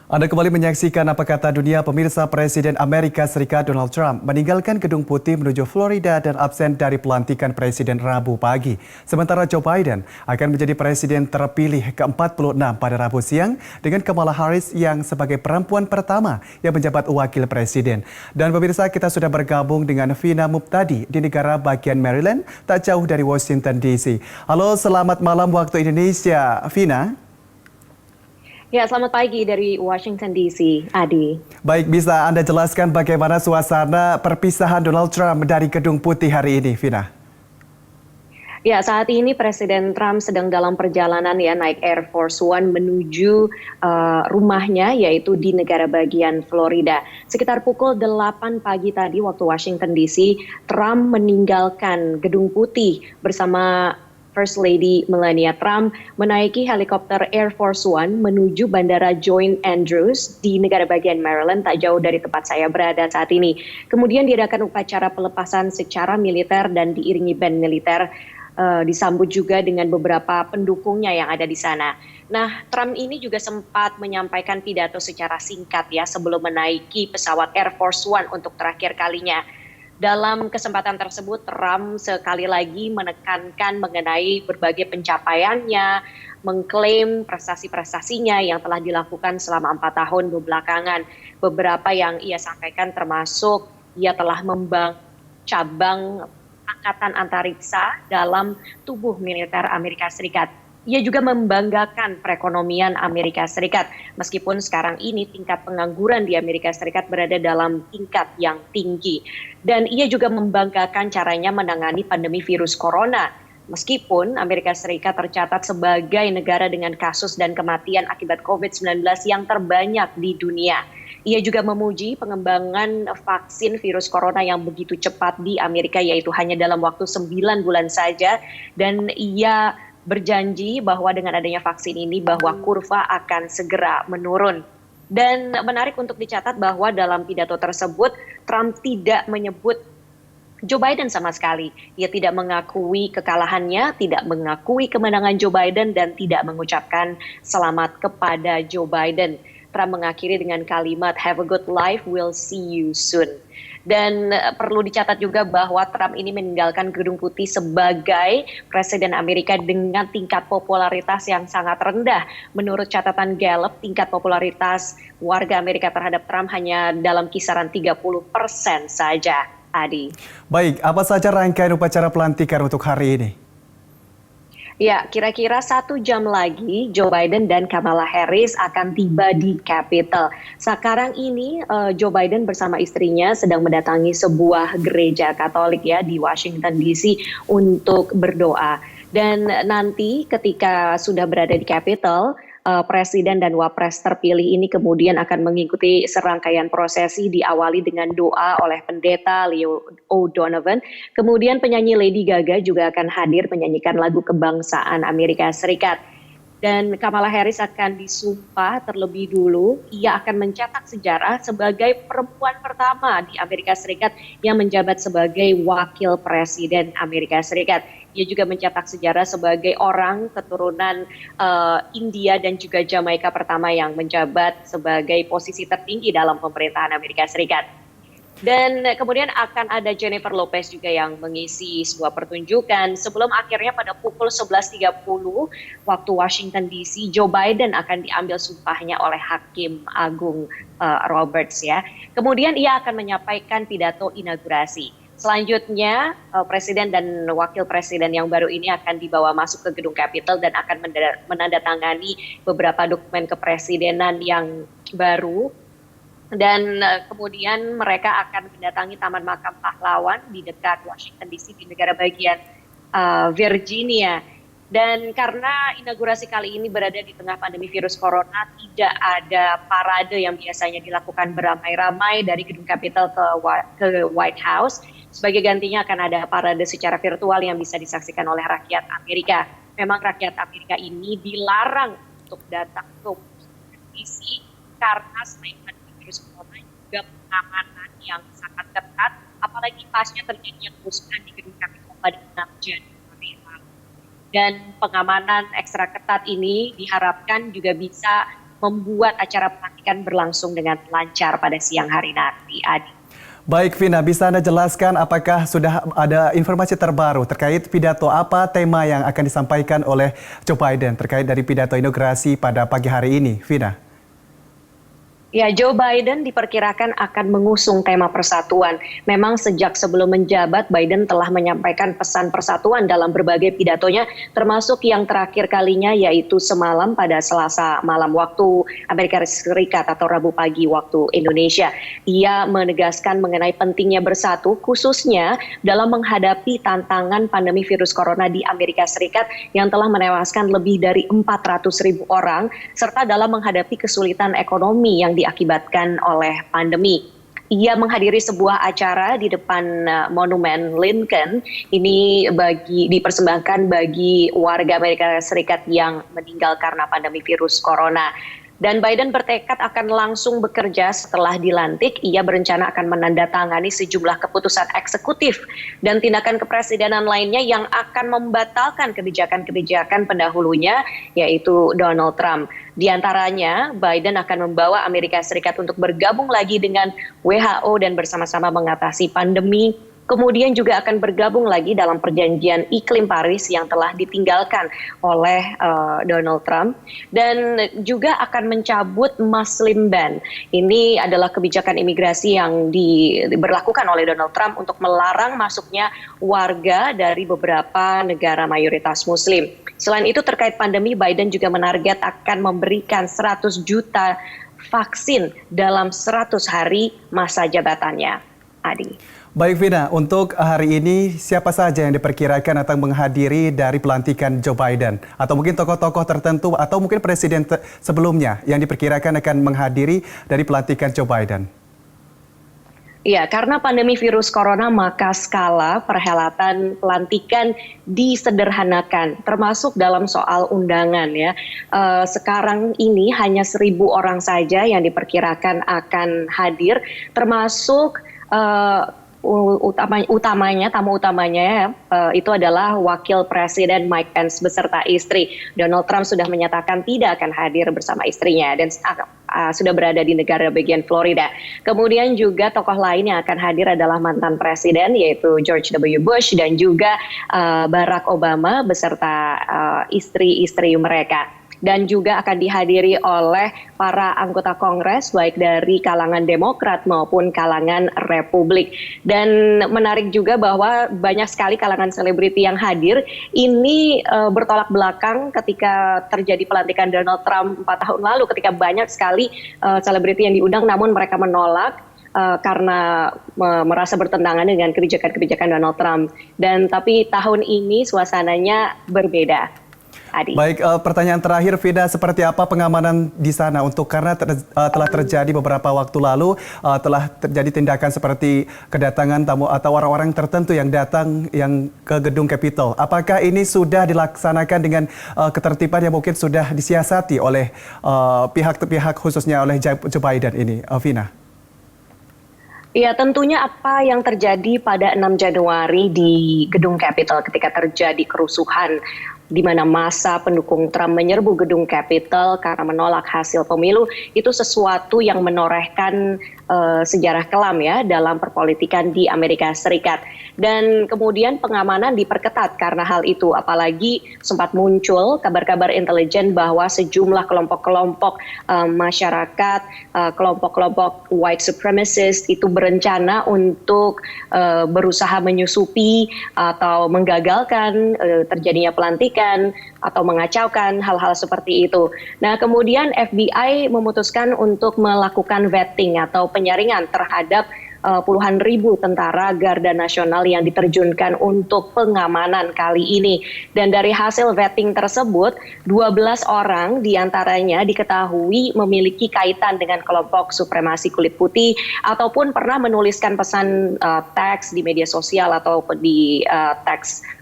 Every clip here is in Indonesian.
Anda kembali menyaksikan Apa Kata Dunia. Pemirsa, Presiden Amerika Serikat Donald Trump meninggalkan Gedung Putih menuju Florida dan absen dari pelantikan Presiden Rabu pagi. Sementara Joe Biden akan menjadi Presiden terpilih ke-46 pada Rabu siang dengan Kamala Harris yang sebagai perempuan pertama yang menjabat Wakil Presiden. Dan pemirsa, kita sudah bergabung dengan Vina Muptadi di negara bagian Maryland, tak jauh dari Washington DC. Halo, selamat malam waktu Indonesia, Vina. Ya, selamat pagi dari Washington DC, Adi. Baik, bisa Anda jelaskan bagaimana suasana perpisahan Donald Trump dari Gedung Putih hari ini, Vina? Ya, saat ini Presiden Trump sedang dalam perjalanan ya naik Air Force One menuju rumahnya yaitu di negara bagian Florida. Sekitar pukul 8 pagi tadi waktu Washington DC, Trump meninggalkan Gedung Putih bersama First Lady Melania Trump menaiki helikopter Air Force One menuju Bandara Joint Andrews di negara bagian Maryland, tak jauh dari tempat saya berada saat ini. Kemudian diadakan upacara pelepasan secara militer dan diiringi band militer, disambut juga dengan beberapa pendukungnya yang ada di sana. Nah, Trump ini juga sempat menyampaikan pidato secara singkat ya sebelum menaiki pesawat Air Force One untuk terakhir kalinya. Dalam kesempatan tersebut, Trump sekali lagi menekankan mengenai berbagai pencapaiannya, mengklaim prestasi-prestasinya yang telah dilakukan selama 4 tahun belakangan. Beberapa yang ia sampaikan termasuk ia telah membangun cabang angkatan antariksa dalam tubuh militer Amerika Serikat. Ia juga membanggakan perekonomian Amerika Serikat, meskipun sekarang ini tingkat pengangguran di Amerika Serikat berada dalam tingkat yang tinggi. Dan ia juga membanggakan caranya menangani pandemi virus corona, meskipun Amerika Serikat tercatat sebagai negara dengan kasus dan kematian akibat COVID-19 yang terbanyak di dunia. Ia juga memuji pengembangan vaksin virus corona yang begitu cepat di Amerika, yaitu hanya dalam waktu 9 bulan saja, dan ia berjanji bahwa dengan adanya vaksin ini bahwa kurva akan segera menurun. Dan menarik untuk dicatat bahwa dalam pidato tersebut Trump tidak menyebut Joe Biden sama sekali. Ia tidak mengakui kekalahannya, tidak mengakui kemenangan Joe Biden, dan tidak mengucapkan selamat kepada Joe Biden. Trump mengakhiri dengan kalimat "Have a good life, we'll see you soon." Dan perlu dicatat juga bahwa Trump ini meninggalkan Gedung Putih sebagai Presiden Amerika dengan tingkat popularitas yang sangat rendah. Menurut catatan Gallup, tingkat popularitas warga Amerika terhadap Trump hanya dalam kisaran 30% saja, Adi. Baik, apa saja rangkaian upacara pelantikan untuk hari ini? Ya, kira-kira 1 jam lagi Joe Biden dan Kamala Harris akan tiba di Capitol. Sekarang ini Joe Biden bersama istrinya sedang mendatangi sebuah gereja Katolik ya di Washington DC untuk berdoa. Dan nanti ketika sudah berada di Capitol, Presiden dan Wapres terpilih ini kemudian akan mengikuti serangkaian prosesi, diawali dengan doa oleh pendeta Leo O'Donovan. Kemudian penyanyi Lady Gaga juga akan hadir menyanyikan lagu kebangsaan Amerika Serikat. Dan Kamala Harris akan disumpah terlebih dulu. Ia akan mencetak sejarah sebagai perempuan pertama di Amerika Serikat yang menjabat sebagai wakil presiden Amerika Serikat. Ia juga mencetak sejarah sebagai orang keturunan India dan juga Jamaika pertama yang menjabat sebagai posisi tertinggi dalam pemerintahan Amerika Serikat. Dan kemudian akan ada Jennifer Lopez juga yang mengisi sebuah pertunjukan sebelum akhirnya pada pukul 11.30 waktu Washington DC, Joe Biden akan diambil sumpahnya oleh Hakim Agung Roberts ya. Kemudian ia akan menyampaikan pidato inaugurasi. Selanjutnya Presiden dan Wakil Presiden yang baru ini akan dibawa masuk ke Gedung Capitol dan akan menandatangani beberapa dokumen kepresidenan yang baru. Dan kemudian mereka akan mendatangi Taman Makam Pahlawan di dekat Washington DC di negara bagian Virginia. Dan karena inaugurasi kali ini berada di tengah pandemi virus corona, tidak ada parade yang biasanya dilakukan beramai-ramai dari Gedung Capitol ke White House. Sebagai gantinya akan ada parade secara virtual yang bisa disaksikan oleh rakyat Amerika. Memang rakyat Amerika ini dilarang untuk datang ke Washington DC karena selain virus corona juga pengamanan yang sangat ketat, apalagi pasca terjadinya kerusuhan di Gedung Capitol pada 6 Januari lalu. Dan pengamanan ekstra ketat ini diharapkan juga bisa membuat acara pelantikan berlangsung dengan lancar pada siang hari nanti. Adi. Baik Vina, bisa Anda jelaskan apakah sudah ada informasi terbaru terkait pidato apa tema yang akan disampaikan oleh Joe Biden terkait dari pidato inaugurasi pada pagi hari ini, Vina? Ya, Joe Biden diperkirakan akan mengusung tema persatuan. Memang sejak sebelum menjabat, Biden telah menyampaikan pesan persatuan dalam berbagai pidatonya, termasuk yang terakhir kalinya yaitu semalam pada Selasa malam waktu Amerika Serikat atau Rabu pagi waktu Indonesia. Ia menegaskan mengenai pentingnya bersatu, khususnya dalam menghadapi tantangan pandemi virus corona di Amerika Serikat yang telah menewaskan lebih dari 400.000 orang, serta dalam menghadapi kesulitan ekonomi yang diakibatkan oleh pandemi. Ia menghadiri sebuah acara di depan Monumen Lincoln. Ini dipersembahkan bagi warga Amerika Serikat yang meninggal karena pandemi virus corona. Dan Biden bertekad akan langsung bekerja setelah dilantik. Ia berencana akan menandatangani sejumlah keputusan eksekutif dan tindakan kepresidenan lainnya yang akan membatalkan kebijakan-kebijakan pendahulunya, yaitu Donald Trump. Di antaranya, Biden akan membawa Amerika Serikat untuk bergabung lagi dengan WHO dan bersama-sama mengatasi pandemi. Kemudian juga akan bergabung lagi dalam perjanjian iklim Paris yang telah ditinggalkan oleh Donald Trump, dan juga akan mencabut Muslim ban. Ini adalah kebijakan imigrasi yang diberlakukan oleh Donald Trump untuk melarang masuknya warga dari beberapa negara mayoritas Muslim. Selain itu, terkait pandemi, Biden juga menarget akan memberikan 100 juta vaksin dalam 100 hari masa jabatannya. Adi. Baik Vina, untuk hari ini siapa saja yang diperkirakan akan menghadiri dari pelantikan Joe Biden? Atau mungkin tokoh-tokoh tertentu atau mungkin presiden sebelumnya yang diperkirakan akan menghadiri dari pelantikan Joe Biden? Iya, karena pandemi virus corona maka skala perhelatan pelantikan disederhanakan, termasuk dalam soal undangan ya. Sekarang ini hanya 1.000 orang saja yang diperkirakan akan hadir, termasuk tamu utamanya itu adalah Wakil Presiden Mike Pence beserta istri. Donald Trump sudah menyatakan tidak akan hadir bersama istrinya dan sudah berada di negara bagian Florida. Kemudian juga tokoh lain yang akan hadir adalah mantan presiden yaitu George W. Bush dan juga Barack Obama beserta istri-istri mereka. Dan juga akan dihadiri oleh para anggota Kongres baik dari kalangan Demokrat maupun kalangan Republik. Dan menarik juga bahwa banyak sekali kalangan selebriti yang hadir. Ini bertolak belakang ketika terjadi pelantikan Donald Trump 4 tahun lalu, ketika banyak sekali selebriti yang diundang namun mereka menolak karena merasa bertentangan dengan kebijakan-kebijakan Donald Trump. Tapi tahun ini suasananya berbeda. Adi. Baik, pertanyaan terakhir Vida, seperti apa pengamanan di sana karena telah terjadi beberapa waktu lalu telah terjadi tindakan seperti kedatangan tamu atau orang-orang tertentu yang datang ke gedung Capitol. Apakah ini sudah dilaksanakan dengan ketertiban yang mungkin sudah disiasati oleh pihak-pihak khususnya oleh Joe Biden ini, Vina? Ya, tentunya apa yang terjadi pada 6 Januari di gedung Capitol ketika terjadi kerusuhan di mana massa pendukung Trump menyerbu gedung Capitol karena menolak hasil pemilu, itu sesuatu yang menorehkan sejarah kelam ya dalam perpolitikan di Amerika Serikat. Dan kemudian pengamanan diperketat karena hal itu, apalagi sempat muncul kabar-kabar intelijen bahwa sejumlah kelompok-kelompok masyarakat, kelompok-kelompok white supremacist itu berencana untuk berusaha menyusupi atau menggagalkan terjadinya pelantikan atau mengacaukan hal-hal seperti itu. Nah, kemudian FBI memutuskan untuk melakukan vetting atau penyaringan terhadap puluhan ribu tentara Garda Nasional yang diterjunkan untuk pengamanan kali ini. Dan dari hasil vetting tersebut, 12 orang diantaranya diketahui memiliki kaitan dengan kelompok supremasi kulit putih ataupun pernah menuliskan pesan teks di media sosial atau di teks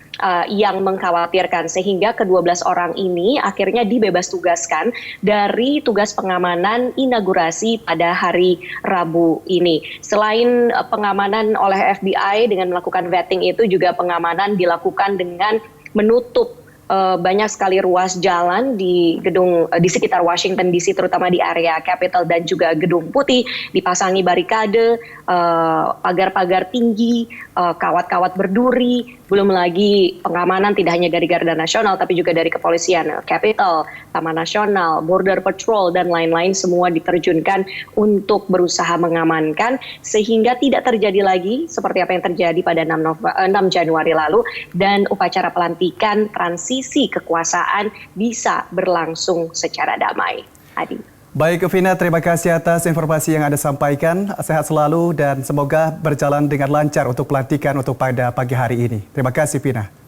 yang mengkhawatirkan, sehingga ke-12 orang ini akhirnya dibebas tugaskan dari tugas pengamanan inaugurasi pada hari Rabu ini. Selain pengamanan oleh FBI dengan melakukan vetting itu, juga pengamanan dilakukan dengan menutup banyak sekali ruas jalan di di sekitar Washington DC, terutama di area Capitol dan juga Gedung Putih, dipasangi barikade, pagar-pagar tinggi, kawat-kawat berduri, belum lagi pengamanan tidak hanya dari Garda Nasional tapi juga dari kepolisian Capitol, Taman Nasional, Border Patrol dan lain-lain, semua diterjunkan untuk berusaha mengamankan sehingga tidak terjadi lagi seperti apa yang terjadi pada 6 Januari lalu, dan upacara pelantikan transisi kekuasaan bisa berlangsung secara damai. Adi. Baik, Vina, terima kasih atas informasi yang Anda sampaikan. Sehat selalu dan semoga berjalan dengan lancar untuk pelantikan untuk pada pagi hari ini. Terima kasih, Vina.